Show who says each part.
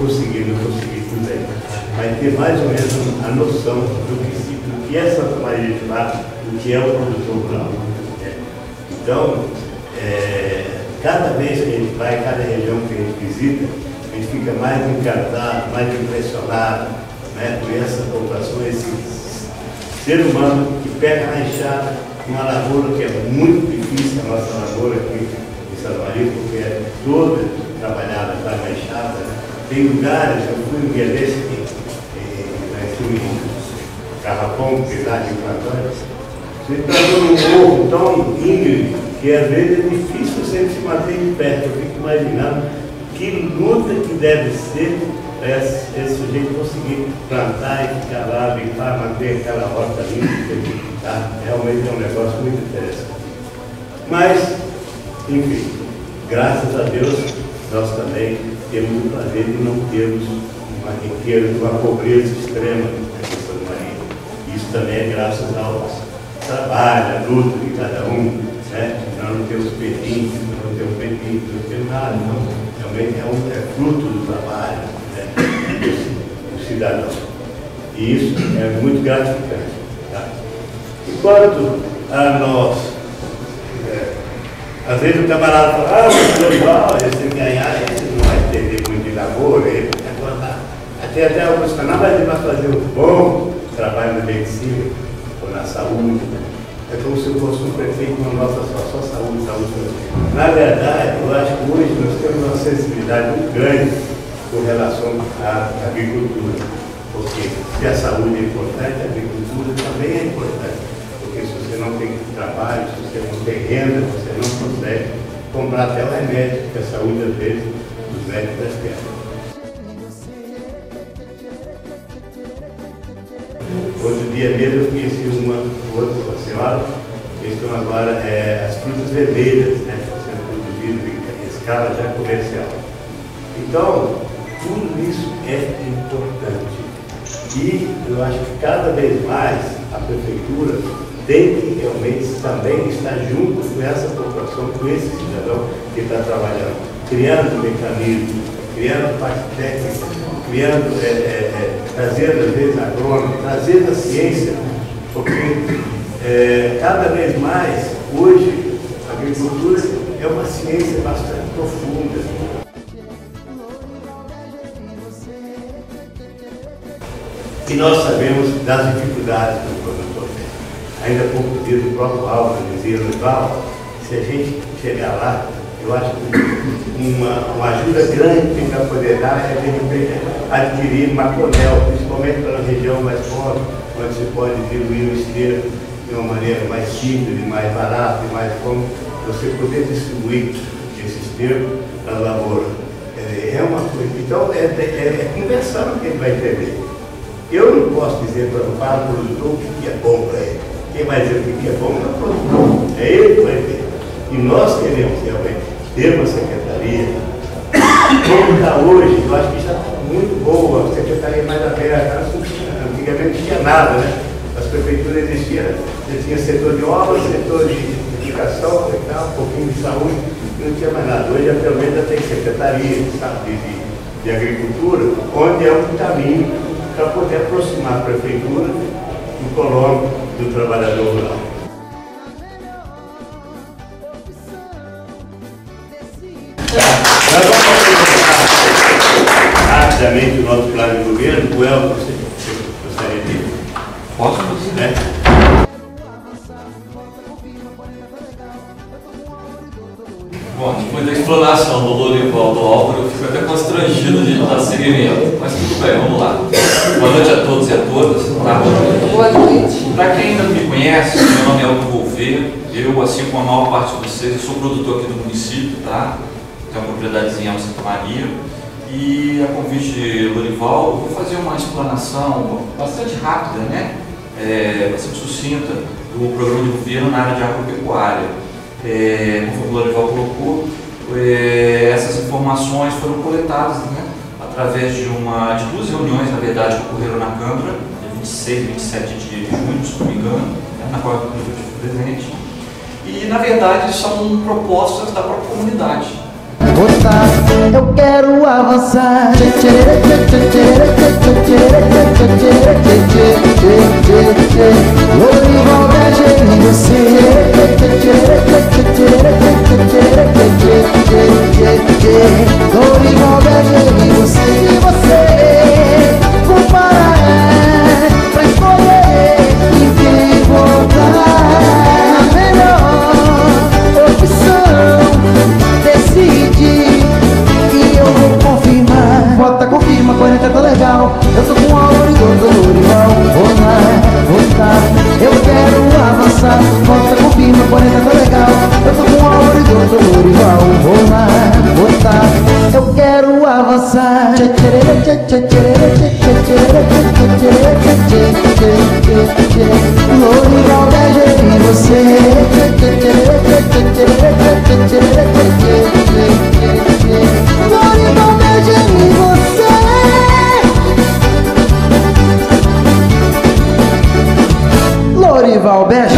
Speaker 1: conseguindo tudo aí. Vai ter mais ou menos a noção do que é Santa Maria de Lá, do que é o produtor rural. Então, cada vez que a gente vai, cada região que a gente visita, a gente fica mais encantado, mais impressionado, né, com essa população, esse ser humano que pega na enxada, uma lavoura que é muito difícil, a nossa lavoura aqui em Santa Maria, porque é toda trabalhada na enxada. Né? Tem lugares, eu fui um dia desse, em Carrapão, pesado de plantões, você plantou num morro tão íngreme que às vezes é difícil você se manter de perto. Eu fico imaginando que luta que deve ser esse sujeito conseguir plantar e ficar lá, limpar, manter aquela horta limpa. Tá? Realmente é um negócio muito interessante. Mas, enfim, graças a Deus, nós também temos o prazer de não termos uma riqueza, uma pobreza extrema aqui em Santa Maria. Isso também é graças ao trabalho, à luta de cada um. Né? Nós não temos pedinhos, não temos pedinhos, não temos nada, não. Realmente é fruto do trabalho, né, do cidadão. E isso é muito gratificante. Tá? Enquanto a nós, às vezes o camarada fala, mas Lorival, esse ganhar, esse não vai entender muito de labor, até alguns canais, mas ele vai fazer um bom trabalho na medicina ou na saúde. É como se eu fosse um prefeito com a nossa só saúde. Na verdade, eu acho que hoje nós temos uma sensibilidade muito grande com relação à agricultura. Porque se a saúde é importante, a agricultura também é importante. Porque se você não tem trabalho, se você não tem renda, você não consegue comprar até o remédio, porque a saúde às vezes os médicos esperam. Outro dia mesmo eu conheci uma senhora, que estão agora as frutas vermelhas, né, sendo produzidas em escala já comercial. Então, tudo isso é importante. E eu acho que cada vez mais a prefeitura tem que realmente também estar junto com essa população, com esse cidadão que está trabalhando, criando mecanismos, criando parte técnica, criando, trazendo às vezes agrônomo, trazendo a ciência, porque cada vez mais, hoje, a agricultura é uma ciência bastante profunda. E nós sabemos das dificuldades que o produtor tem. Ainda há pouco dia do próprio Álvaro dizia, Lorival, se a gente chegar lá, eu acho que uma ajuda grande que vai poder dar é, de repente, adquirir maconel, principalmente para a região mais pobre, onde se pode diluir o esterco de uma maneira mais simples, e mais barata, e mais como você poder distribuir esse esterco na lavoura. É uma coisa. Então, é conversando que ele vai entender. Eu não posso dizer para o produtor o que é bom para ele. Quem vai dizer o que é bom é o produtor. É ele que vai ter. E nós queremos realmente ter uma secretaria. Como está hoje, eu acho que já está muito boa, a secretaria mais aberta. Antigamente não tinha nada, né? As prefeituras existiam, você tinha setor de obras, setor de educação, um pouquinho de saúde, e não tinha mais nada. Hoje, pelo menos, já tem secretaria de agricultura, onde é um caminho para poder aproximar a prefeitura do colono do trabalhador rural. Nós vamos apresentar rapidamente o nosso plano de governo. O Elton, você gostaria de...
Speaker 2: Posso?
Speaker 1: Né?
Speaker 2: Bom, depois da explanação do Lorival do Álvaro, eu fico até constrangido de dar seguimento, mas tudo bem, vamos lá. Boa noite a todos e a todas. Tá?
Speaker 3: Boa noite.
Speaker 2: Para quem ainda não me conhece, meu nome é Elton Gouveia. Eu, assim como a maior parte de vocês, eu sou produtor aqui do município, tá? Tenho uma propriedadezinha em Santa Maria. E a convite de Lorival, eu vou fazer uma explanação bastante rápida, né? Bastante sucinta, do programa de governo na área de agropecuária. Como o Lorival colocou, essas informações foram coletadas, né, através de duas reuniões, na verdade, que ocorreram na Câmara, dia 26 e 27 de junho, se não me engano, né, na qual eu estive presente. E, na verdade, são propostas da própria comunidade.
Speaker 3: voltar. Eu quero avançar. Lorival BG em você. Lorival BG em você. E você comparar pra escolher em quem voltar. A melhor opção decidi e eu vou confirmar. Bota, confirma, 40 tá legal. Eu tô com Álvaro e do Lorival. Vou lá, voltar. Eu quero avançar. Bota, confirma, 40 tá legal. Eu tô com Álvaro e do Lorival. Vou lá, voltar. Eu quero avançar. Lorival BG em você. Lorival BG em você. Lorival BG.